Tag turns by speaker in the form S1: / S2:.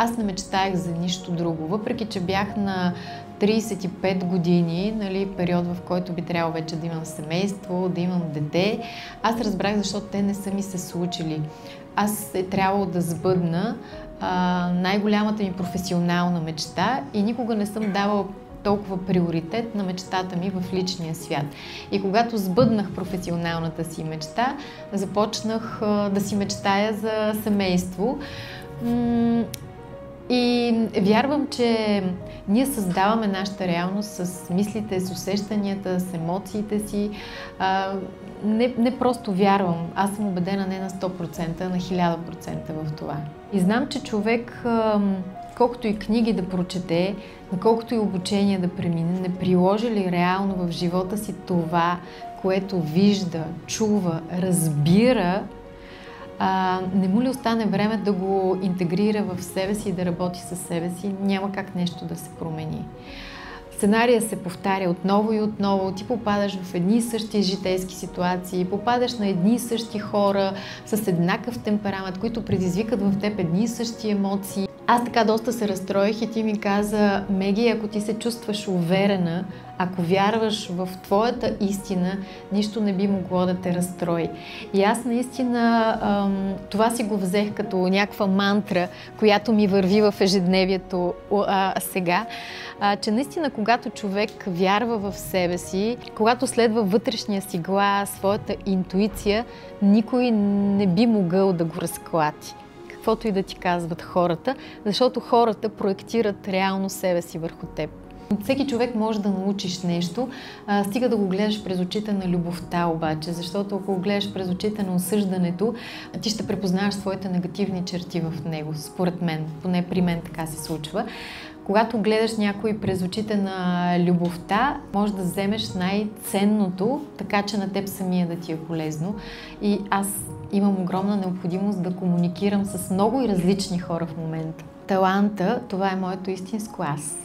S1: Аз не мечтаях за нищо друго, въпреки че бях на 35 години, нали, период, в който би трябвало вече да имам семейство, да имам дете. Аз разбрах, защото те не са ми се случили. Аз е трябвало да сбъдна най-голямата ми професионална мечта и никога не съм давала толкова приоритет на мечтата ми в личния свят. И когато сбъднах професионалната си мечта, започнах да си мечтая за семейство. И вярвам, че ние създаваме нашата реалност с мислите, с усещанията, с емоциите си. Не просто вярвам, аз съм убедена не на 100%, а на 1000% в това. И знам, че човек, колкото и книги да прочете, колкото и обучение да премине, не приложи ли реално в живота си това, което вижда, чува, разбира, не му ли остане време да го интегрира в себе си и да работи със себе си, няма как нещо да се промени. Сценария се повтаря отново и отново, ти попадаш в едни и същи житейски ситуации, попадаш на едни и същи хора с еднакъв темперамент, които предизвикат в теб едни и същи емоции. Аз така доста се разстроих и ти ми каза: Меги, ако ти се чувстваш уверена, ако вярваш в твоята истина, нищо не би могло да те разстрои. И аз наистина това си го взех като някаква мантра, която ми върви в ежедневието сега, че наистина когато човек вярва в себе си, когато следва вътрешния си глас, своята интуиция, никой не би могъл да го разклати. Каквото и да ти казват хората, защото хората проектират реално себе си върху теб. От всеки човек може да научиш нещо, стига да го гледаш през очите на любовта обаче, защото ако го гледаш през очите на осъждането, ти ще препознаваш своите негативни черти в него, според мен, поне при мен така се случва. Когато гледаш някой през очите на любовта, можеш да вземеш най-ценното, така че на теб самия да ти е полезно. И аз имам огромна необходимост да комуникирам с много и различни хора в момента. Таланта, това е моето истинско аз.